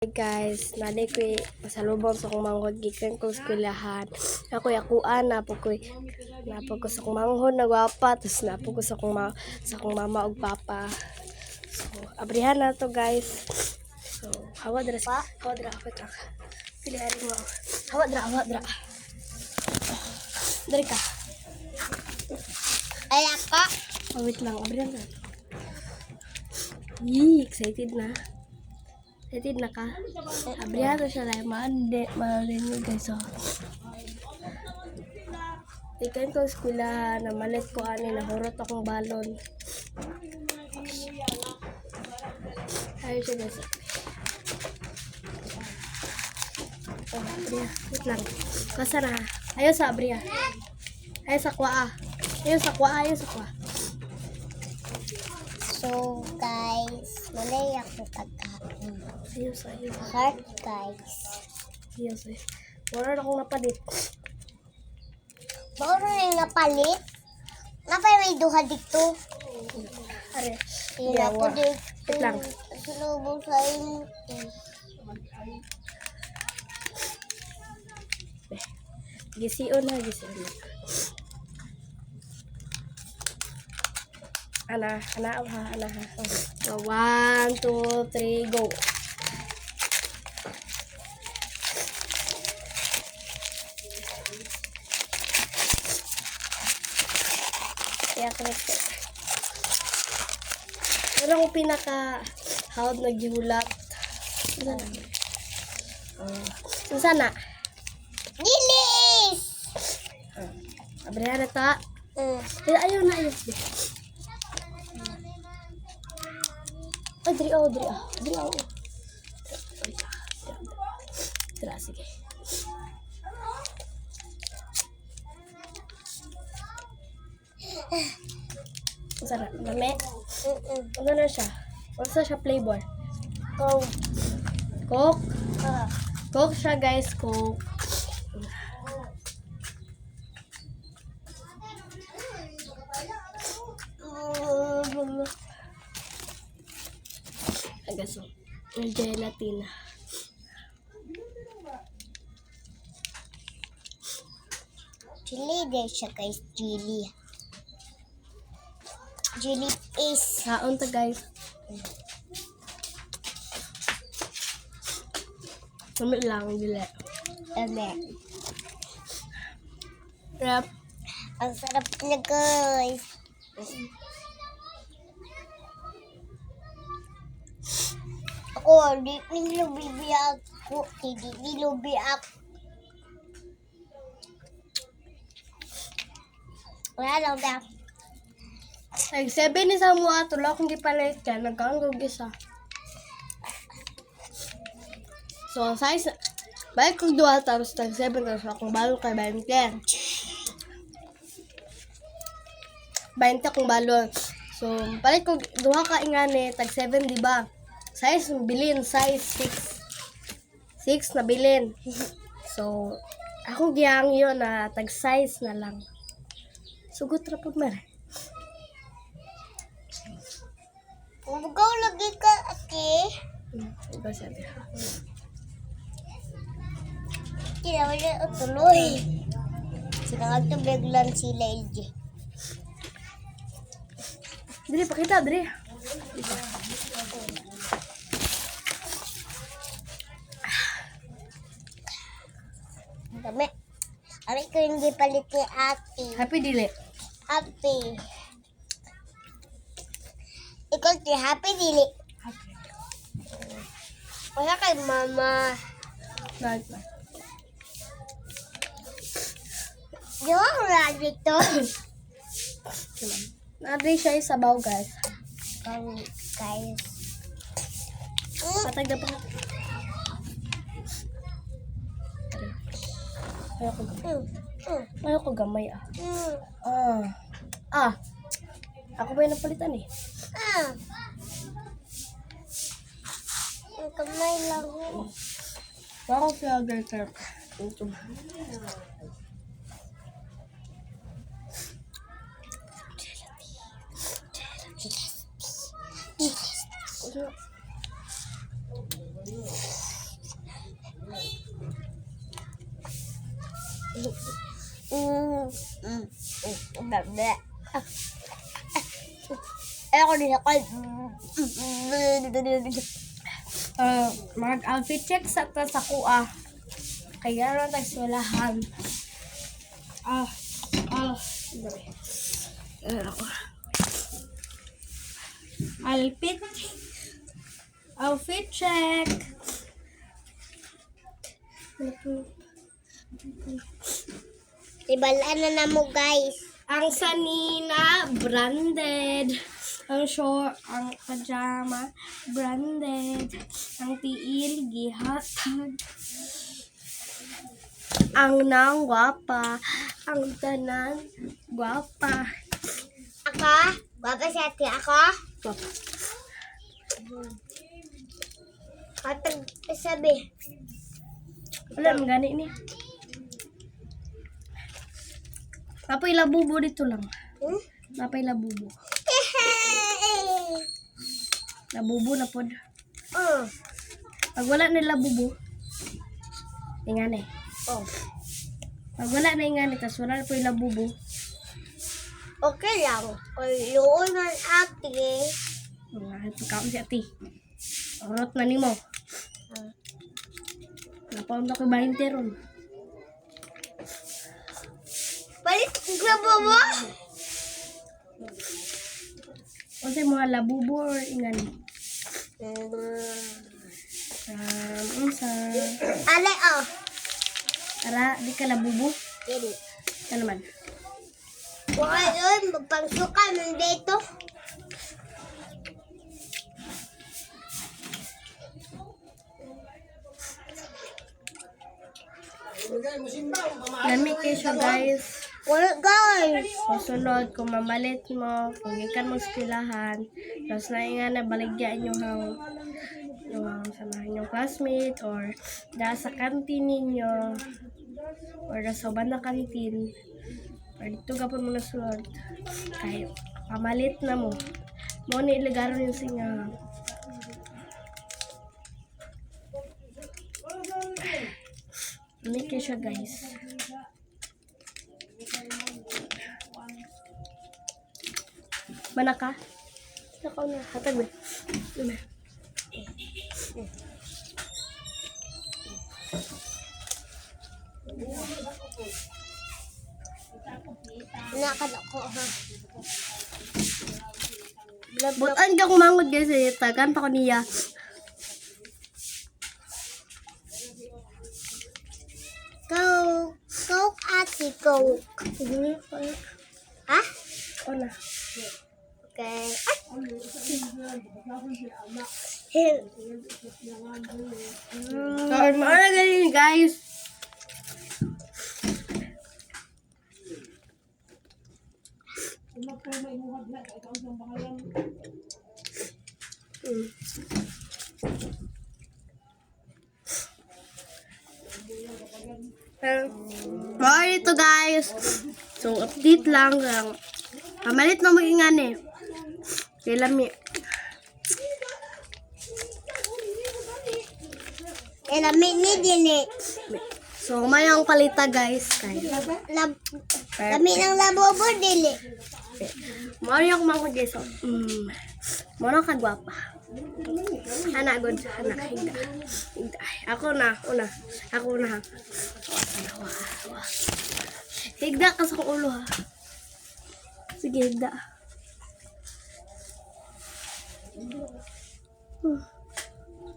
Hey guys, naday ko pasalubong sa akong manghod gikan ko eskwelahan. Ako yakuan na po ko sa akong manghod na gwapa, tapos na po ko sa akong mama ug papa. So, abrihan na to guys. So, hawa dra kapit ra. Pilihan mo. Hawa dra. Dari ka. Ay, ako. Oh, wait lang, abrihan na. Excited na. Excited na ka? Abrihan na siya lang. Malinig guys. So, ikan ko eskwela na malit ko ani nahurot akong balon. Ayun siya guys. Oh, Abria. Wait lang. Kasa na. Ayaw sa Abria. Ayaw sa kwa. Ayaw sa kwa. So, guys, malay ako pagkain. Ayaw sa. Heart, guys. Ayaw sa. Wala na akong napalit. Bago na yung napalit. Napay may duha dito. Are. Sila ko dito. Wait lang. Sulubong sa inyo. Gisiyon na. Ana ha. So, 1, 2, 3, go. Kaya connected. Pero akong pinaka-hawd naghihulat. Sana. Dilis! Abrihan na ta. Ayaw na. Ay, diri. Dira, sige. Sana, dami. Ano na siya? Ano siya flavor? Go. Coke? Coke siya guys, Coke. Agaso. Gelatina. Chili din siya, guys. Chili. Chili is. Kaon to guys. Sumit lang, dili. Eme. Rap. Ang sarap na, guys. Ako, di nilubi ako. Hindi nilubi ako. Wala lang na. Like 7 ni sa mga tulak kung gipalit ka, nagkaangog isa. So, size, balik kong 2 tapos tag 7 tapos akong balon kay 20. 20 akong balon. So, balik kong 2 ka ingani, tag 7 diba? Size, bilin, size 6. 6 na bilin. So, ako giyang yun na tag size na lang. Sugot ra pud man. Umugaw lagi ka, ate. Iba siya diha. Kinawa niya tuloy. Sinangag na biglan sila, LG. Dili, pakita, dili. Dami. Aray ko yung gipalit ni ate. Happy dili. Happy. Ikaw ti happy dili. Wala kay mama. Right. Di ba wala dito? Nadri siya isabaw, guys. Guys. Patag na pa. Ayaw ko gamay Ako ba yung napalitan eh? Ang kamay lang. Parang siya girl. Ito. Ako din ako. Mag-outfit check sa kuha. Kaya ron tayo swalahan. Dami. Ako. Outfit check. Ibalaan na mo guys. Ang sanina, branded. Ang short, ang pajama, branded. Ang tiil, gihatag. Ang nang gwapa. Ang tanan, gwapa. Ako? Baba si ate ako? Gwapa. Katag sabi. Wala, magani ni. Napay labubo dito lang. Napay labubo. Labubo na pod. Pag wala na labubo, ingani. Pag wala na ingani, tas wala na po yung labubo. Okay lang. Kung yun ang ate. Ito ka si ati. Orot na ni mo. Napaon na ko 20 ron. Balik ka ba mo? O sa mga labubo or ingani. Unsa. Ale oh. Ara, di ka labubo? Dili. Ka naman. Baka yun, magpangsuka ng dito. Lami kayo siya guys. Wala guys. Susunod, kung mamalit mo, kung ikan mo skilahan, tapos na nga na baligyan yung samahan yung classmate, or dahil sa kantin ninyo, or sa uban na kantin, or dito ka po muna sunod. Kahit pamalit na mo, mo ni iligaro yung singa. Lami kayo siya guys. Mana ka? Nakaw na. Hatag mo. Luma. Nakalako ha. Butan ka kumangod guys eh. Tagan pa ko niya. Coke. Coke ate Coke. Ha? O na. Okay. So, mauna ganyan guys. Mga ito guys. So, update lang. Pamalit na mo ingan eh. Kaya lami. Lamig ni dili. So, mayang palita guys. Kaya. Lamig ng labobo dili. Mari ako mga guys. So, muna ka gwapa. Anak god. Anak. Higda. Ay, ako na. Una. Ako na ha. Higda ka sa ulo ha. Sige, higda.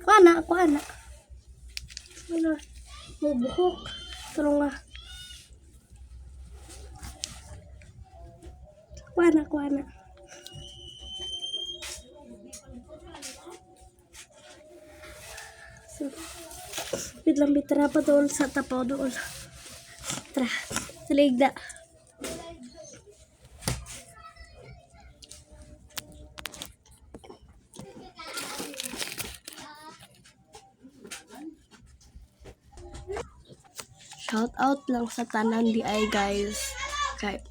Kuha na. Ano? May buhok. Tulong nga. Kuha na. So, bidlang bitra pa doon sa tapaw doon. Tara, saligda. Shout out lang sa tanan di ay guys. Kay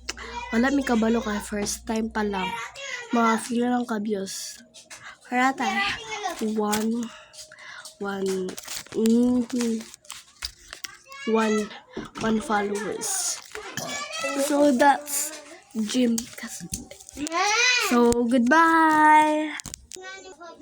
wala mi kabalo kay first time pa lang. Mga feel lang kabyos. Harata. One followers. So that's gym. So goodbye.